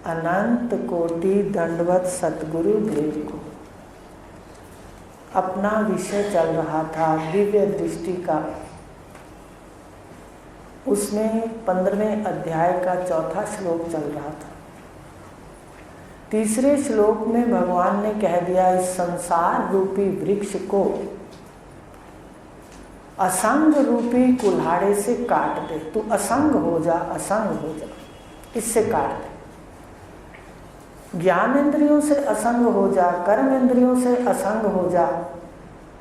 अनंत कोटि दंडवत सतगुरु देव को। अपना विषय चल रहा था दिव्य दृष्टि का। उसमें 15वें अध्याय का 4था श्लोक चल रहा था। तीसरे श्लोक में भगवान ने कह दिया, इस संसार रूपी वृक्ष को असंग रूपी कुल्हाड़े से काट दे। तू असंग हो जा, असंग हो जा, इससे काट दे। ज्ञान इंद्रियों से असंग हो जा, कर्म इंद्रियों से असंग हो जा।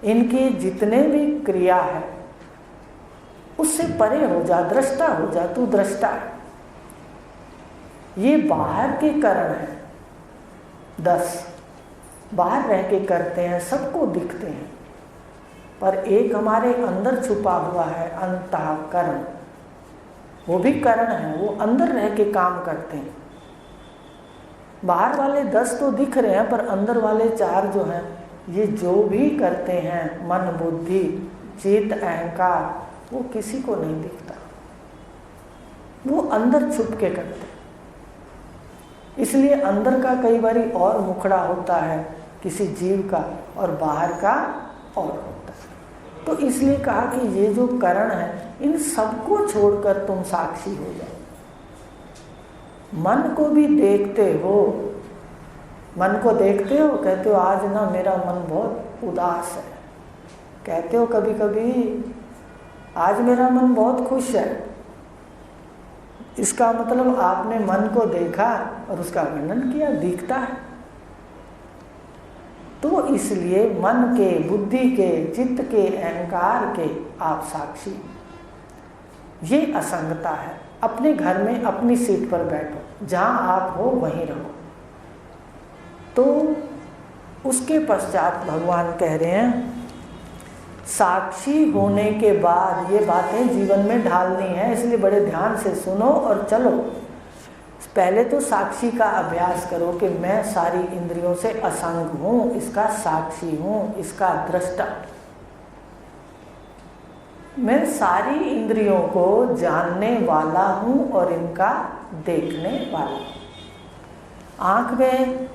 इनकी जितने भी क्रिया है उससे परे हो जा, दृष्टा हो जा। तू दृष्टा है। ये बाहर के कारण है। 10 बाहर रह के करते हैं, सबको दिखते हैं, पर एक हमारे अंदर छुपा हुआ है अंतःकरण। वो भी करण है, वो अंदर रह के काम करते हैं। बाहर वाले 10 तो दिख रहे हैं, पर अंदर वाले 4 जो हैं, ये जो भी करते हैं मन बुद्धि चित्त अहंकार, वो किसी को नहीं दिखता। वो अंदर छुप के करते हैं। इसलिए अंदर का कई बारी और मुखड़ा होता है किसी जीव का, और बाहर का और होता है। तो इसलिए कहा कि ये जो करण है, इन सबको छोड़कर तुम साक्षी हो जाओ। मन को भी देखते हो। मन को देखते हो, कहते हो आज ना मेरा मन बहुत उदास है। कहते हो कभी कभी आज मेरा मन बहुत खुश है। इसका मतलब आपने मन को देखा और उसका वर्णन किया, दिखता है। तो इसलिए मन के, बुद्धि के, चित्त के, अहंकार के आप साक्षी। ये असंगता है। अपने घर में अपनी सीट पर बैठो, जहां आप हो वहीं रहो। तो उसके पश्चात भगवान कह रहे हैं, साक्षी होने के बाद ये बातें जीवन में ढालनी है, इसलिए बड़े ध्यान से सुनो और चलो। पहले तो साक्षी का अभ्यास करो कि मैं सारी इंद्रियों से असंग हूँ, इसका साक्षी हूँ, इसका दृष्टा। मैं सारी इंद्रियों को जानने वाला हूँ और इनका देखने वाला। आँख में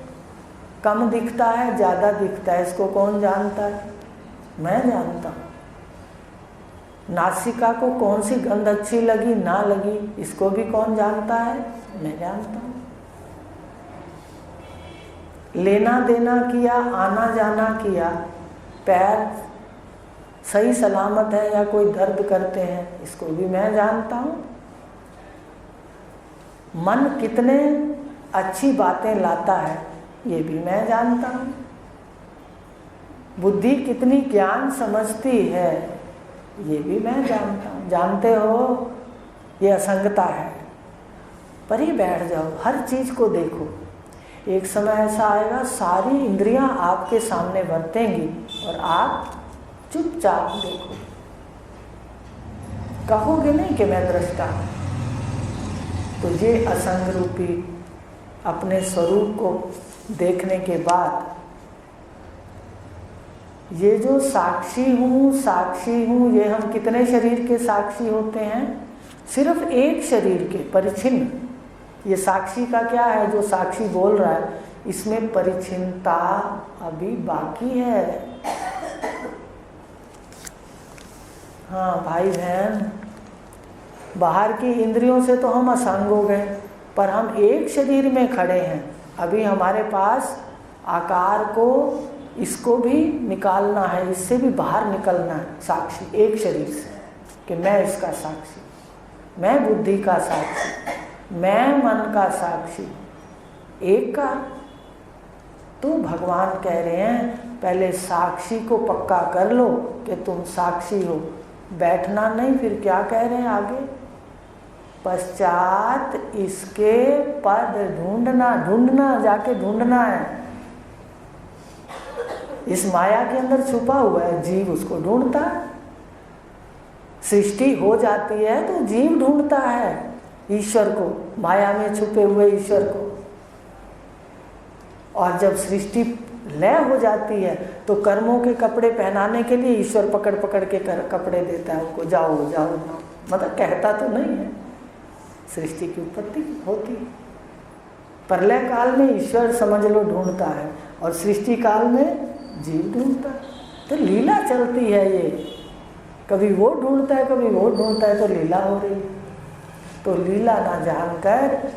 कम दिखता है, ज़्यादा दिखता है, इसको कौन जानता है? मैं जानता हूँ। नासिका को कौन सी गंध अच्छी लगी ना लगी, इसको भी कौन जानता है? मैं जानता हूँ। लेना देना किया, आना जाना किया, पैर सही सलामत है या कोई दर्द करते हैं, इसको भी मैं जानता हूँ। मन कितने अच्छी बातें लाता है, ये भी मैं जानता हूँ। बुद्धि कितनी ज्ञान समझती है, ये भी मैं जानता हूँ। जानते हो ये असंगता है। पर ही बैठ जाओ, हर चीज़ को देखो। एक समय ऐसा आएगा सारी इंद्रियां आपके सामने बरतेंगी और आप चुपचाप देखो। कहोगे नहीं कि मैं दृष्टा हूँ। तो ये असंग रूपी अपने स्वरूप को देखने के बाद ये जो साक्षी हूँ, ये हम कितने शरीर के साक्षी होते हैं? सिर्फ एक शरीर के, परिच्छिन्न। ये साक्षी का क्या है? जो साक्षी बोल रहा है, इसमें परिच्छिन्नता अभी बाकी है। हाँ भाई बहन, बाहर की इंद्रियों से तो हम असंग हो गए, पर हम एक शरीर में खड़े हैं। अभी हमारे पास आकार को, इसको भी निकालना है, इससे भी बाहर निकलना है। साक्षी एक शरीर से, कि मैं इसका साक्षी, मैं बुद्धि का साक्षी, मैं मन का साक्षी, एक का। तो भगवान कह रहे हैं पहले साक्षी को पक्का कर लो कि तुम साक्षी हो, बैठना नहीं। फिर क्या कह रहे हैं आगे? पश्चात इसके पद ढूंढना, ढूंढना, जाके ढूंढना है। इस माया के अंदर छुपा हुआ है, जीव उसको ढूंढता है। सृष्टि हो जाती है तो जीव ढूंढता है ईश्वर को, माया में छुपे हुए ईश्वर को। और जब सृष्टि लय हो जाती है तो कर्मों के कपड़े पहनाने के लिए ईश्वर पकड़ पकड़ के कपड़े देता है उनको, जाओ जाओ जाओ। मतलब कहता तो नहीं है, सृष्टि की उत्पत्ति होती है। प्रलय काल में ईश्वर समझ लो ढूंढता है और सृष्टि काल में जीव ढूंढता है। तो लीला चलती है ये, कभी वो ढूंढता है कभी वो ढूंढता है, तो लीला हो रही है। तो लीला ना जानकर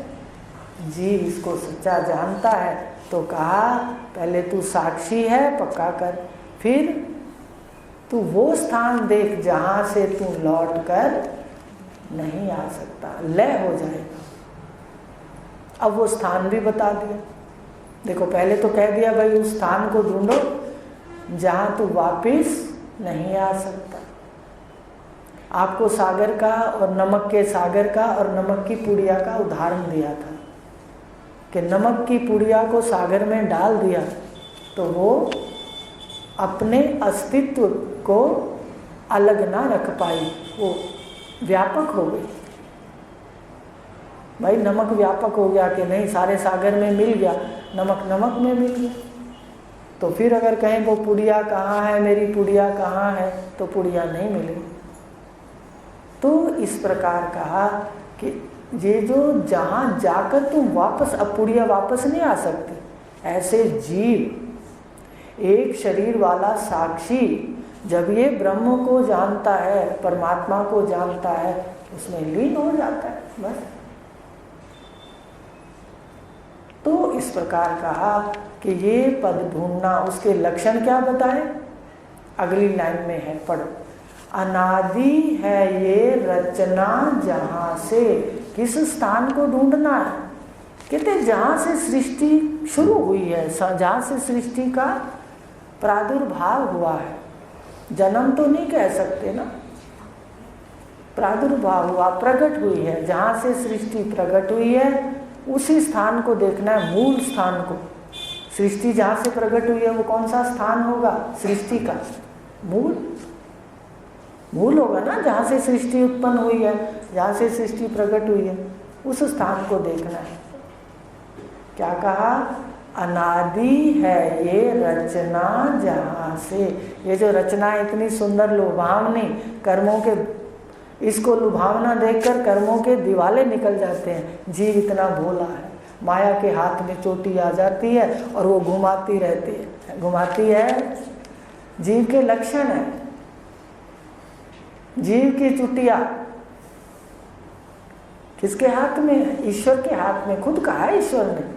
जीव इसको सच्चा जानता है। तो कहा पहले तू साक्षी है पक्का कर, फिर तू वो स्थान देख जहां से तू लौट कर नहीं आ सकता, लय हो जाएगा। अब वो स्थान भी बता दिया। देखो पहले तो कह दिया भाई उस स्थान को ढूंढो जहां तू वापिस नहीं आ सकता। आपको सागर का और नमक के सागर का और नमक की पुड़िया का उदाहरण दिया था कि नमक की पुड़िया को सागर में डाल दिया तो वो अपने अस्तित्व को अलग ना रख पाई, वो व्यापक हो गई। भाई नमक व्यापक हो गया कि नहीं, सारे सागर में मिल गया, नमक नमक में मिल गया। तो फिर अगर कहें वो पुड़िया कहाँ है, मेरी पुड़िया कहाँ है, तो पुड़िया नहीं मिलेगी। तो इस प्रकार कहा कि ये जो जहाँ जाकर तुम वापस, अब पुड़िया वापस नहीं आ सकती, ऐसे जीव एक शरीर वाला साक्षी जब ये ब्रह्म को जानता है, परमात्मा को जानता है, उसमें लीन हो जाता है बस। तो इस प्रकार कहा कि ये पद ढूंढना, उसके लक्षण क्या बताए, अगली लाइन में है, पढ़ो। अनादि है ये रचना जहां से, किस स्थान को ढूंढना है, कहते जहां से सृष्टि शुरू हुई है, जहां से सृष्टि का प्रादुर्भाव हुआ है। जन्म तो नहीं कह सकते ना, प्रादुर्भाव हुआ, प्रकट हुई है, जहां से सृष्टि प्रकट हुई है उसी स्थान को देखना है, मूल स्थान को। सृष्टि जहां से प्रकट हुई है वो कौन सा स्थान होगा, सृष्टि का मूल, मूल होगा ना, जहां से सृष्टि उत्पन्न हुई है, जहां से सृष्टि प्रकट हुई है, उस स्थान को देखना है। क्या कहा, अनादि है ये रचना जहां से। ये जो रचना इतनी सुंदर लुभावनी, कर्मों के, इसको लुभावना देखकर कर्मों के दिवाले निकल जाते हैं। जीव इतना भोला है, माया के हाथ में चोटी आ जाती है और वो घुमाती रहती है, घुमाती है। जीव के लक्षण है, जीव की चुटिया किसके हाथ में है, ईश्वर के हाथ में। खुद कहा है ईश्वर ने,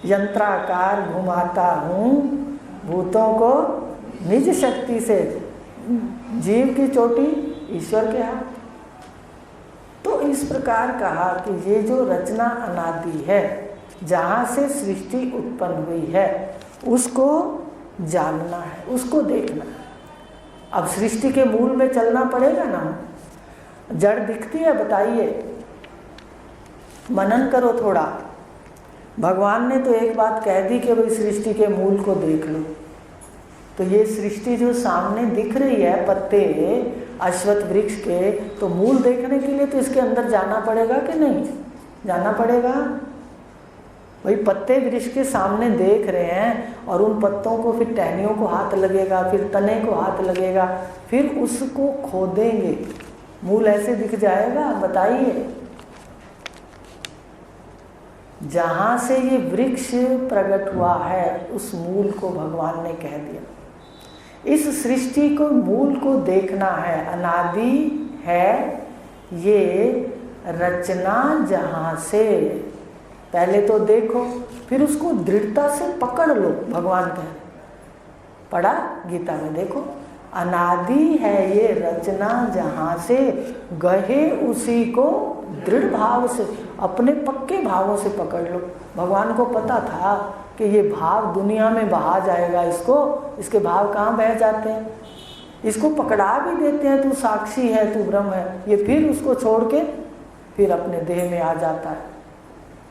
यंत्राकार घुमाता हूं भूतों को निज शक्ति से। जीव की चोटी ईश्वर के हाथ। तो इस प्रकार कहा कि ये जो रचना अनादि है, जहां से सृष्टि उत्पन्न हुई है, उसको जानना है, उसको देखना है। अब सृष्टि के मूल में चलना पड़ेगा ना। जड़ दिखती है, बताइए, मनन करो थोड़ा। भगवान ने तो एक बात कह दी कि भाई सृष्टि के मूल को देख लो। तो ये सृष्टि जो सामने दिख रही है, पत्ते अश्वत्थ वृक्ष के, तो मूल देखने के लिए तो इसके अंदर जाना पड़ेगा कि नहीं जाना पड़ेगा। भाई पत्ते वृक्ष के सामने देख रहे हैं और उन पत्तों को फिर टहनियों को हाथ लगेगा, फिर तने को हाथ लगेगा, फिर उसको खोदेंगे, मूल ऐसे दिख जाएगा। बताइए, जहां से ये वृक्ष प्रकट हुआ है उस मूल को भगवान ने कह दिया। इस सृष्टि को मूल को देखना है। अनादि है ये रचना जहां से, पहले तो देखो, फिर उसको दृढ़ता से पकड़ लो। भगवान कह, पढ़ा गीता में, देखो, अनादि है ये रचना जहां से, गहे उसी को दृढ़ भाव से, अपने पक्के भावों से पकड़ लो। भगवान को पता था कि ये भाव दुनिया में बहा जाएगा, इसके भाव कहाँ बह जाते हैं, इसको पकड़ा भी देते हैं, तू साक्षी है, तू ब्रह्म है, ये फिर उसको छोड़ के फिर अपने देह में आ जाता है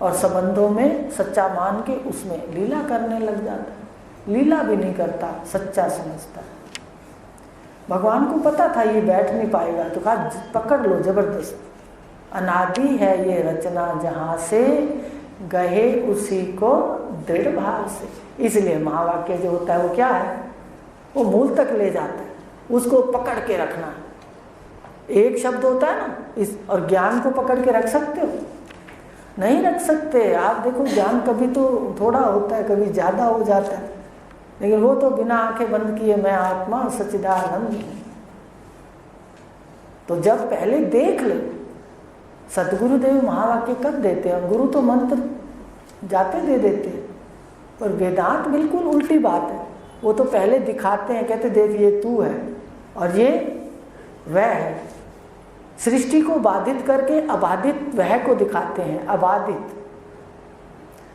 और संबंधों में सच्चा मान के उसमें लीला करने लग जाता है। लीला भी नहीं करता, सच्चा समझता है। भगवान को पता था ये बैठ नहीं पाएगा, तो कहा पकड़ लो जबरदस्त। अनादि है ये रचना जहां से, गहे उसी को दृढ़ भाव से। इसलिए महावाक्य जो होता है वो क्या है, वो मूल तक ले जाता है, उसको पकड़ के रखना। एक शब्द होता है ना, इस और ज्ञान को पकड़ के रख सकते हो। नहीं रख सकते। आप देखो ज्ञान कभी तो थोड़ा होता है, कभी ज़्यादा हो जाता है, लेकिन वो तो बिना आंखें बंद किए मैं आत्मा सच्चिदानंद हूँ। तो जब पहले देख ले, सतगुरुदेव महावाक्य कब देते हैं? गुरु तो मंत्र जाते दे देते हैं, पर वेदांत बिल्कुल उल्टी बात है। वो तो पहले दिखाते हैं, कहते देख ये तू है और ये वह है। सृष्टि को बाधित करके अबाधित वह को दिखाते हैं, अबाधित।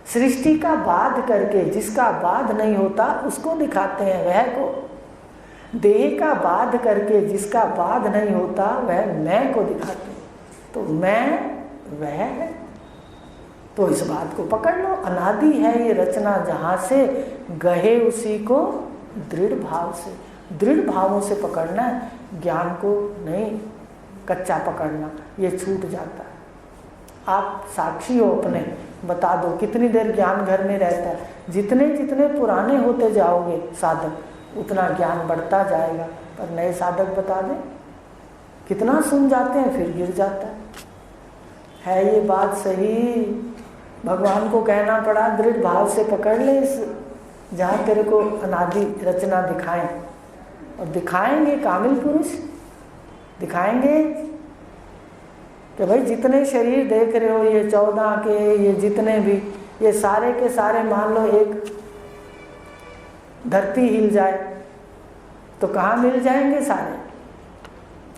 सृष्टि का बाध करके जिसका बाध नहीं होता उसको दिखाते हैं, वह को। देह का बाध करके जिसका बाध नहीं होता वह मैं को दिखाते हैं। तो मैं वह है। तो इस बात को पकड़ लो, अनादि है ये रचना जहाँ से, गहे उसी को दृढ़ भाव से। दृढ़ भावों से पकड़ना है, ज्ञान को नहीं कच्चा पकड़ना, ये छूट जाता है। आप साक्षी हो अपने, बता दो कितनी देर ज्ञान घर में रहता है। जितने जितने पुराने होते जाओगे साधक, उतना ज्ञान बढ़ता जाएगा। पर नए साधक बता दें, कितना सुन जाते हैं फिर गिर जाता है ये बात सही। भगवान को कहना पड़ा दृढ़ भाव से पकड़ ले इस, जहाँ तेरे को अनादि रचना दिखाएं। और दिखाएंगे कामिल पुरुष, दिखाएंगे कि भाई जितने शरीर देख रहे हो, ये 14 के, ये जितने भी, ये सारे के सारे मान लो एक धरती हिल जाए तो कहाँ मिल जाएंगे? सारे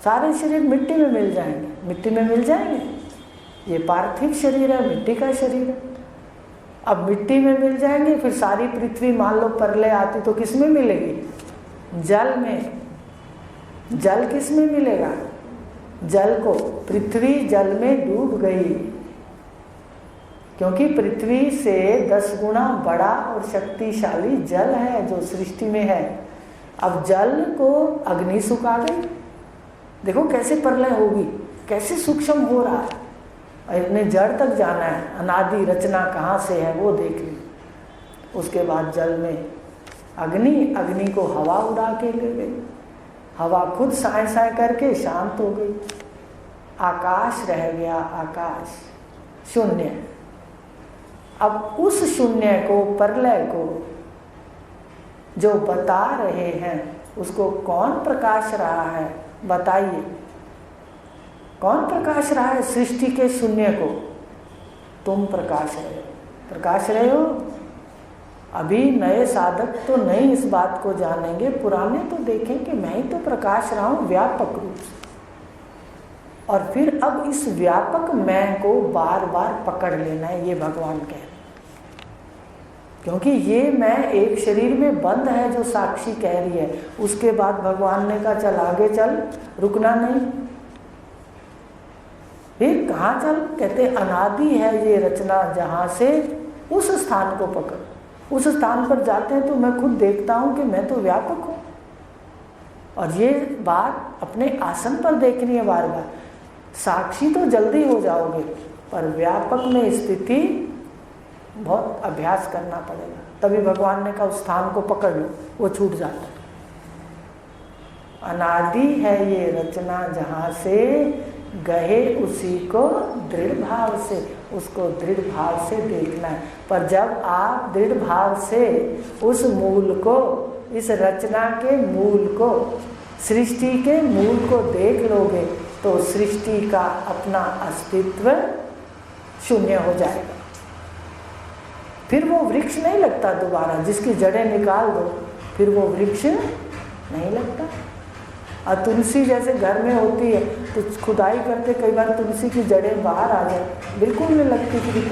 सारे शरीर मिट्टी में मिल जाएंगे, मिट्टी में मिल जाएंगे। ये पार्थिव शरीर है, मिट्टी का शरीर है। अब मिट्टी में मिल जाएंगे, फिर सारी पृथ्वी मान लो परले आती तो किस में मिलेगी? जल में। जल किस में मिलेगा? जल को। पृथ्वी जल में डूब गई, क्योंकि पृथ्वी से 10 गुना बड़ा और शक्तिशाली जल है जो सृष्टि में है। अब जल को अग्नि सुखा गई। देखो कैसे प्रलय होगी, कैसे सूक्ष्म हो रहा है। अपने जड़ तक जाना है, अनादि रचना कहाँ से है वो देख ली। उसके बाद जल में अग्नि, अग्नि को हवा उड़ा के ले गई। हवा खुद साए साए करके शांत हो गई। आकाश रह गया, आकाश शून्य। अब उस शून्य को, प्रलय को जो बता रहे हैं, उसको कौन प्रकाश रहा है? बताइए कौन प्रकाश रहा है? सृष्टि के शून्य को तुम प्रकाश रहे हो। प्रकाश रहे हो। अभी नए साधक तो नहीं इस बात को जानेंगे, पुराने तो देखें कि मैं ही तो प्रकाश रहा हूँ व्यापक रूप से। और फिर अब इस व्यापक मैं को बार बार पकड़ लेना है, ये भगवान कह रहे। क्योंकि ये मैं एक शरीर में बंद है जो साक्षी कह रही है। उसके बाद भगवान ने कहा चल आगे चल, रुकना नहीं। फिर कहाँ चल? कहते अनादि है ये रचना जहाँ से, उस स्थान को पकड़। उस स्थान पर जाते हैं तो मैं खुद देखता हूँ कि मैं तो व्यापक हूँ। और ये बात अपने आसन पर देखनी है बार बार। साक्षी तो जल्दी हो जाओगे, पर व्यापक में स्थिति बहुत अभ्यास करना पड़ेगा। तभी भगवान ने कहा उस स्थान को पकड़ लो, वो छूट जाता है। अनादि है ये रचना जहाँ से, गहे उसी को दृढ़ भाव से। उसको दृढ़ भाव से देखना है। पर जब आप दृढ़ भाव से उस मूल को, इस रचना के मूल को, सृष्टि के मूल को देख लोगे तो सृष्टि का अपना अस्तित्व शून्य हो जाएगा। फिर वो वृक्ष नहीं लगता दोबारा। जिसकी जड़ें निकाल दो फिर वो वृक्ष नहीं लगता। और तुलसी जैसे घर में होती है तो खुदाई करते कई बार तुलसी की जड़ें बाहर आ जाए, बिल्कुल नहीं लगती थी।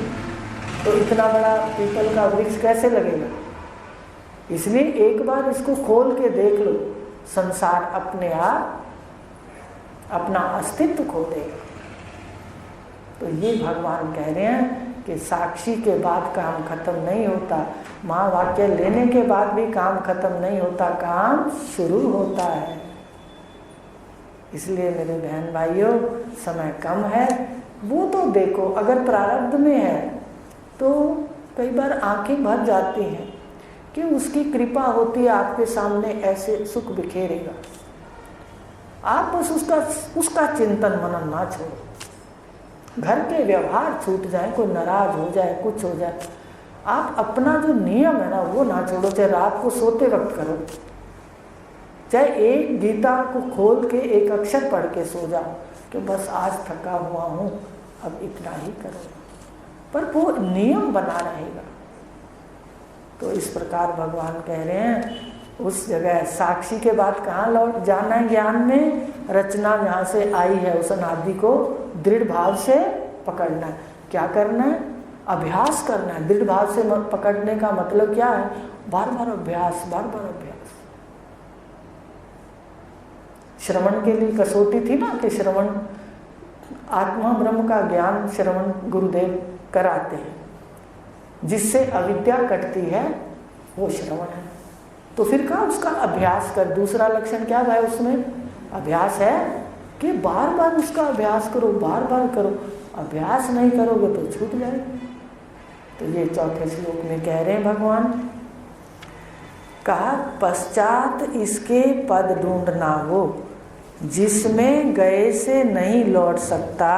तो इतना बड़ा पीपल का वृक्ष कैसे लगेगा? इसलिए एक बार इसको खोल के देख लो, संसार अपने आप अपना अस्तित्व खो देगा। तो ये भगवान कह रहे हैं कि साक्षी के बाद काम खत्म नहीं होता, महावाक्य लेने के बाद भी काम खत्म नहीं होता, काम शुरू होता है। इसलिए मेरे बहन भाइयों, समय कम है, वो तो देखो। अगर प्रारब्ध में है तो कई बार आंखें भर जाती हैं कि उसकी कृपा होती है, आपके सामने ऐसे सुख बिखेरेगा। आप बस उसका चिंतन मनन ना छोड़ो। घर के व्यवहार छूट जाए, कोई नाराज हो जाए, कुछ हो जाए, आप अपना जो नियम है ना वो ना छोड़ो। चाहे रात को सोते वक्त करो, चाहे एक गीता को खोल के एक अक्षर पढ़ के सो जाओ कि बस आज थका हुआ हूँ, अब इतना ही करो, पर वो नियम बना रहेगा। तो इस प्रकार भगवान कह रहे हैं उस जगह साक्षी के बाद कहाँ लौट जाना है ज्ञान में, रचना जहाँ से आई है उस अनादि को दृढ़ भाव से पकड़ना है। क्या करना है? अभ्यास करना है। दृढ़ भाव से पकड़ने का मतलब क्या है? बार बार अभ्यास, बार बार अभ्यास। श्रवण के लिए कसौटी थी ना कि श्रवण, आत्मा ब्रह्म का ज्ञान श्रवण गुरुदेव कराते हैं, जिससे अविद्या कटती है वो श्रवण है। तो फिर कहा उसका अभ्यास कर। दूसरा लक्षण क्या है उसमें? अभ्यास है कि बार बार उसका अभ्यास करो, बार बार करो। अभ्यास नहीं करोगे तो छूट जाएगा। तो ये चौथे श्लोक में कह रहे हैं भगवान, कहा पश्चात इसके पद ढूंढना वो जिसमें गए से नहीं लौट सकता,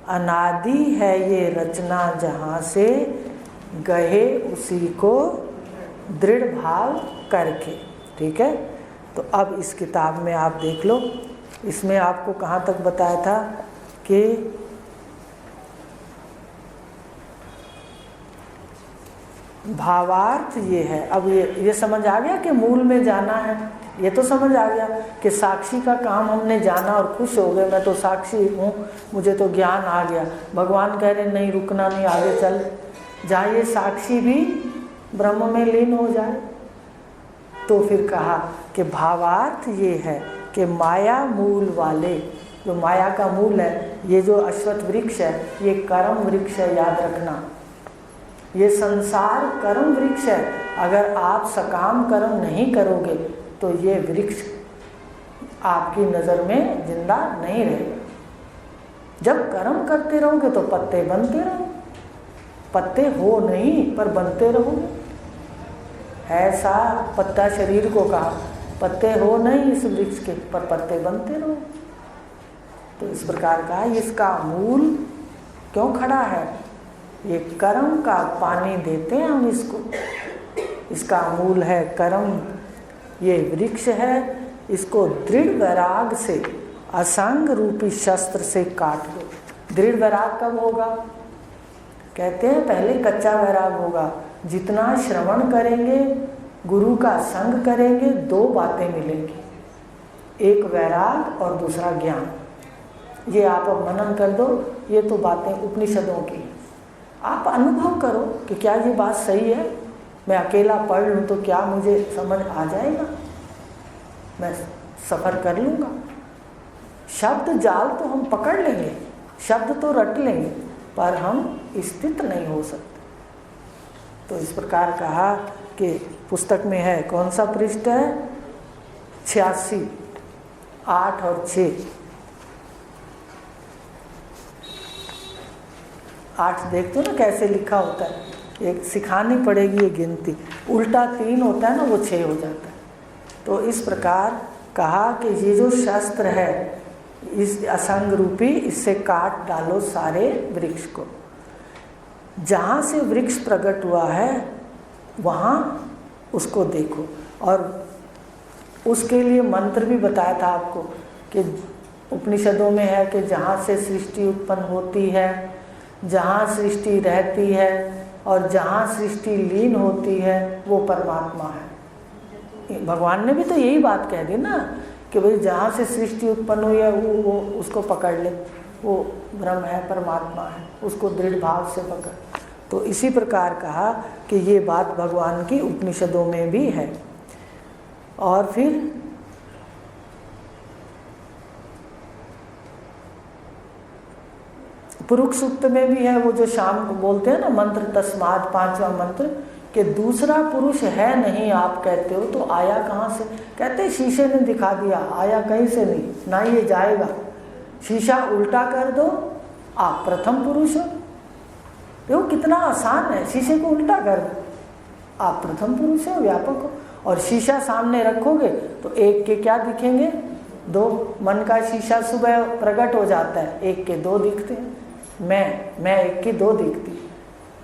अनादि है ये रचना जहाँ से गए उसी को दृढ़ भाव करके। ठीक है, तो अब इस किताब में आप देख लो, इसमें आपको कहाँ तक बताया था कि भावार्थ ये है। अब ये समझ आ गया कि मूल में जाना है, ये तो समझ आ गया कि साक्षी का काम हमने जाना और खुश हो गए, मैं तो साक्षी हूँ, मुझे तो ज्ञान आ गया। भगवान कह रहे नहीं, रुकना नहीं, आगे चल, जहाँ ये साक्षी भी ब्रह्म में लीन हो जाए। तो फिर कहा कि भावार्थ ये है कि माया मूल वाले, जो माया का मूल है, ये जो अश्वत्थ वृक्ष है ये कर्म वृक्ष है, याद रखना। ये संसार कर्म वृक्ष है। अगर आप सकाम कर्म नहीं करोगे तो ये वृक्ष आपकी नज़र में जिंदा नहीं रहेगा। जब कर्म करते रहोगे तो पत्ते बनते रहोगे, पत्ते हो नहीं पर बनते रहोगे। ऐसा पत्ता शरीर को कहा, पत्ते हो नहीं इस वृक्ष के पर पत्ते बनते रहो। तो इस प्रकार का इसका मूल क्यों खड़ा है? ये कर्म का पानी देते हैं हम इसको, इसका मूल है कर्म। ये वृक्ष है, इसको दृढ़ वैराग से असंग रूपी शस्त्र से काट दो। दृढ़ वैराग कब होगा? कहते हैं पहले कच्चा वैराग होगा। जितना श्रवण करेंगे, गुरु का संग करेंगे, दो बातें मिलेंगी, एक वैराग और दूसरा ज्ञान। ये आप अब मनन कर दो, ये तो बातें उपनिषदों की। आप अनुभव करो कि क्या ये बात सही है। मैं अकेला पढ़ लूँ तो क्या मुझे समझ आ जाएगा? मैं सफ़र कर लूँगा। शब्द जाल तो हम पकड़ लेंगे, शब्द तो रट लेंगे, पर हम स्थित नहीं हो सकते। तो इस प्रकार कहा कि पुस्तक में है, कौन सा पृष्ठ है? 86, 8 और 6। 8 देखते हो ना कैसे लिखा होता है, एक सिखानी पड़ेगी ये गिनती। उल्टा 3 होता है ना, वो 6 हो जाता है। तो इस प्रकार कहा कि ये जो शस्त्र है इस असंग रूपी, इससे काट डालो सारे वृक्ष को। जहाँ से वृक्ष प्रकट हुआ है वहाँ उसको देखो। और उसके लिए मंत्र भी बताया था आपको कि उपनिषदों में है कि जहाँ से सृष्टि उत्पन्न होती है, जहाँ सृष्टि रहती है और जहाँ सृष्टि लीन होती है वो परमात्मा है। भगवान ने भी तो यही बात कह दी ना कि भाई जहाँ से सृष्टि उत्पन्न हुई है वो उसको पकड़ ले, वो ब्रह्म है, परमात्मा है, उसको दृढ़ भाव से पकड़। तो इसी प्रकार कहा कि ये बात भगवान की उपनिषदों में भी है। और फिर पुरुष सूक्त में भी है, वो जो शाम को बोलते हैं ना मंत्र, तस्माद 5वां मंत्र, कि दूसरा पुरुष है नहीं आप कहते हो तो आया कहाँ से? कहते शीशे ने दिखा दिया, आया कहीं से नहीं, ना ये जाएगा। शीशा उल्टा कर दो, आप प्रथम पुरुष हो। देखो कितना आसान है, शीशे को उल्टा कर दो, आप प्रथम पुरुष हो, व्यापक हो। और शीशा सामने रखोगे तो एक के क्या दिखेंगे? 2। मन का शीशा सुबह प्रकट हो जाता है, एक के 2 दिखते हैं। मैं एक की दो दिखती है।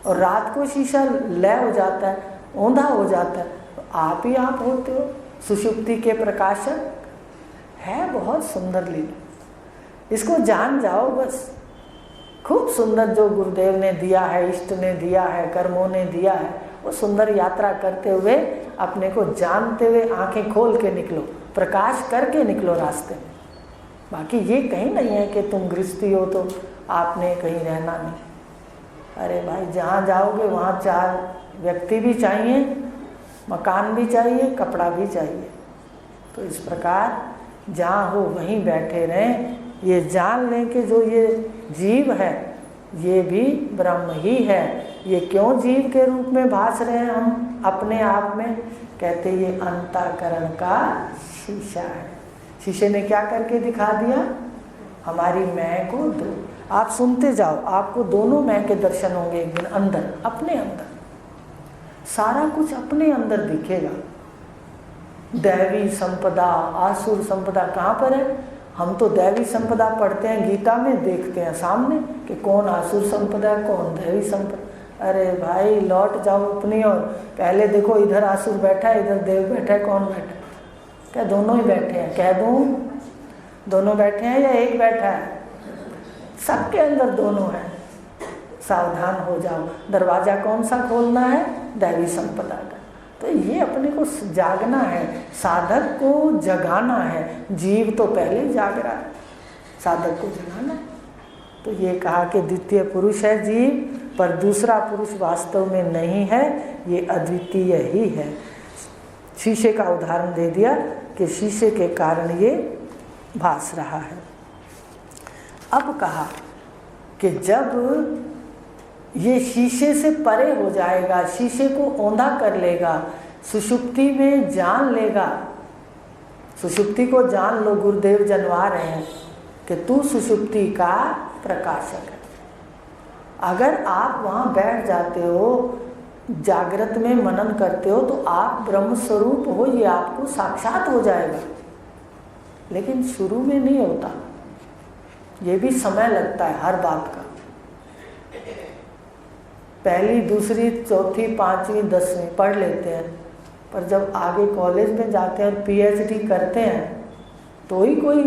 और रात को शीशा लय हो जाता है, औंधा हो जाता है, तो आप ही आप होते हो सुषुप्ति के प्रकाशक। है बहुत सुंदर लीला, इसको जान जाओ बस। खूब सुंदर जो गुरुदेव ने दिया है, इष्ट ने दिया है, कर्मों ने दिया है, वो सुंदर यात्रा करते हुए अपने को जानते हुए आंखें खोल के निकलो, प्रकाश करके निकलो रास्ते में। बाकी ये कहीं नहीं है कि तुम गृहस्थी हो तो आपने कहीं रहना नहीं। अरे भाई, जहाँ जाओगे वहाँ 4 व्यक्ति भी चाहिए, मकान भी चाहिए, कपड़ा भी चाहिए। तो इस प्रकार जहाँ हो वहीं बैठे रहें। ये जान लें कि जो ये जीव है ये भी ब्रह्म ही है। ये क्यों जीव के रूप में भास रहे हैं हम अपने आप में? कहते ये अंतःकरण का शीशा है। शीशे ने क्या करके दिखा दिया? हमारी मैं को दो। आप सुनते जाओ, आपको दोनों मैं के दर्शन होंगे एक दिन। अंदर, अपने अंदर सारा कुछ अपने अंदर दिखेगा। दैवी संपदा, आसुर संपदा कहाँ पर है? हम तो दैवी संपदा पढ़ते हैं गीता में, देखते हैं सामने कि कौन आसुर संपदा है, कौन दैवी संपदा। अरे भाई लौट जाओ अपनी ओर। पहले देखो इधर आसुर बैठा है, इधर देव बैठा है, कौन बैठा है? क्या दोनों ही बैठे हैं? कह दूं दोनों बैठे हैं या एक बैठा है? सबके अंदर दोनों हैं। सावधान हो जाओ। दरवाजा कौन सा खोलना है? दैवी संपदा का। तो ये अपने को जागना है, साधक को जगाना है। जीव तो पहले जाग रहा है, साधक को जगाना है। तो ये कहा कि द्वितीय पुरुष है जीव, पर दूसरा पुरुष वास्तव में नहीं है, ये अद्वितीय ही है। शीशे का उदाहरण दे दिया कि शीशे के कारण ये भास रहा है। अब कहा कि जब ये शीशे से परे हो जाएगा, शीशे को औंधा कर लेगा, सुषुप्ति में जान लेगा। सुषुप्ति को जान लो, गुरुदेव जनवा रहे हैं कि तू सुषुप्ति का प्रकाशक है। अगर आप वहाँ बैठ जाते हो, जागृत में मनन करते हो, तो आप ब्रह्म स्वरूप हो, ये आपको साक्षात हो जाएगा। लेकिन शुरू में नहीं होता, ये भी समय लगता है हर बात का। पहली, दूसरी, चौथी, 5वीं, 10वीं पढ़ लेते हैं, पर जब आगे कॉलेज में जाते हैं और PhD करते हैं तो ही कोई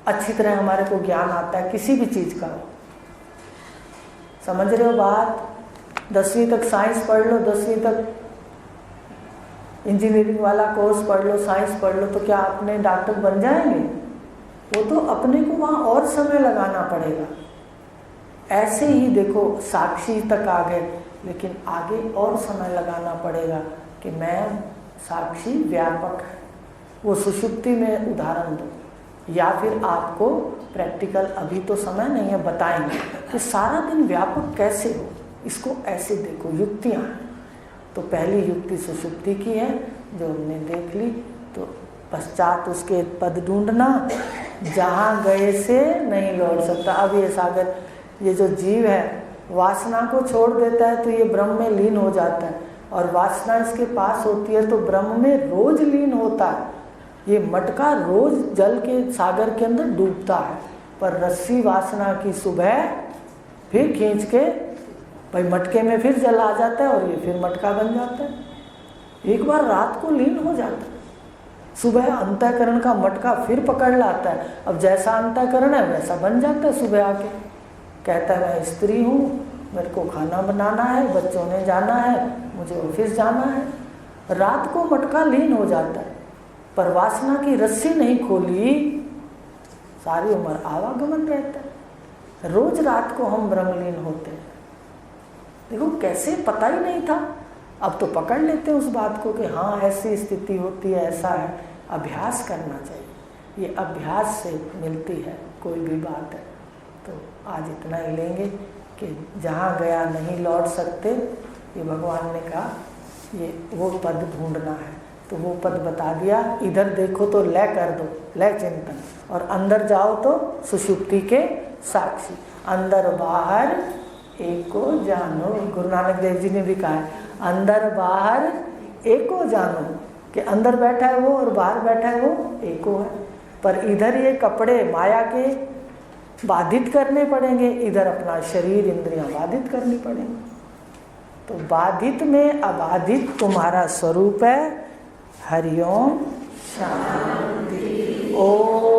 अच्छी तरह हमारे को ज्ञान आता है किसी भी चीज़ का। समझ रहे हो बात? 10वीं तक साइंस पढ़ लो, 10वीं तक इंजीनियरिंग वाला कोर्स पढ़ लो, साइंस पढ़ लो, तो क्या अपने डॉक्टर बन जाएंगे? वो तो अपने को वहाँ और समय लगाना पड़ेगा। ऐसे ही देखो साक्षी तक आ गए, लेकिन आगे और समय लगाना पड़ेगा कि मैं साक्षी व्यापक है। वो सुषुप्ति में उदाहरण दो, या फिर आपको प्रैक्टिकल, अभी तो समय नहीं है, बताएंगे कि सारा दिन व्यापक कैसे हो। इसको ऐसे देखो, युक्तियाँ हैं। तो पहली युक्ति सुषुप्ति की है जो हमने देख ली। तो पश्चात उसके पद ढूंढना, जहाँ गए से नहीं लौट सकता। अब ये सागर, ये जो जीव है वासना को छोड़ देता है तो ये ब्रह्म में लीन हो जाता है, और वासना इसके पास होती है तो ब्रह्म में रोज लीन होता है। ये मटका रोज जल के सागर के अंदर डूबता है, पर रस्सी वासना की सुबह फिर खींच के भाई मटके में फिर जल आ जाता है और ये फिर मटका बन जाता है। एक बार रात को लीन हो जाता है, सुबह अंतःकरण का मटका फिर पकड़ लाता है। अब जैसा अंतःकरण है वैसा बन जाता है। सुबह आके कहता है मैं स्त्री हूँ, मेरे को खाना बनाना है, बच्चों ने जाना है, मुझे ऑफिस जाना है। रात को मटका लीन हो जाता है, पर वासना की रस्सी नहीं खोली, सारी उम्र आवागमन रहता है। रोज रात को हम ब्रह्मलीन होते हैं। देखो कैसे, पता ही नहीं था, अब तो पकड़ लेते हैं उस बात को कि हाँ ऐसी स्थिति होती है, ऐसा है। अभ्यास करना चाहिए, ये अभ्यास से मिलती है कोई भी बात है। तो आज इतना ही लेंगे कि जहाँ गया नहीं लौट सकते, ये भगवान ने कहा, ये वो पद ढूंढना है। तो वो पद बता दिया, इधर देखो तो लय कर दो, लय चिंतन, और अंदर जाओ तो सुषुप्ति के साक्षी। अंदर बाहर एको जानो, गुरु नानक देव जी ने भी कहा है, अंदर बाहर एको जानो, कि अंदर बैठा है वो और बाहर बैठा है वो एको है। पर इधर ये कपड़े माया के बाधित करने पड़ेंगे, इधर अपना शरीर इंद्रियां बाधित करनी पड़ेंगी। तो बाधित में अबाधित तुम्हारा स्वरूप है। हरिओम शांति। ओम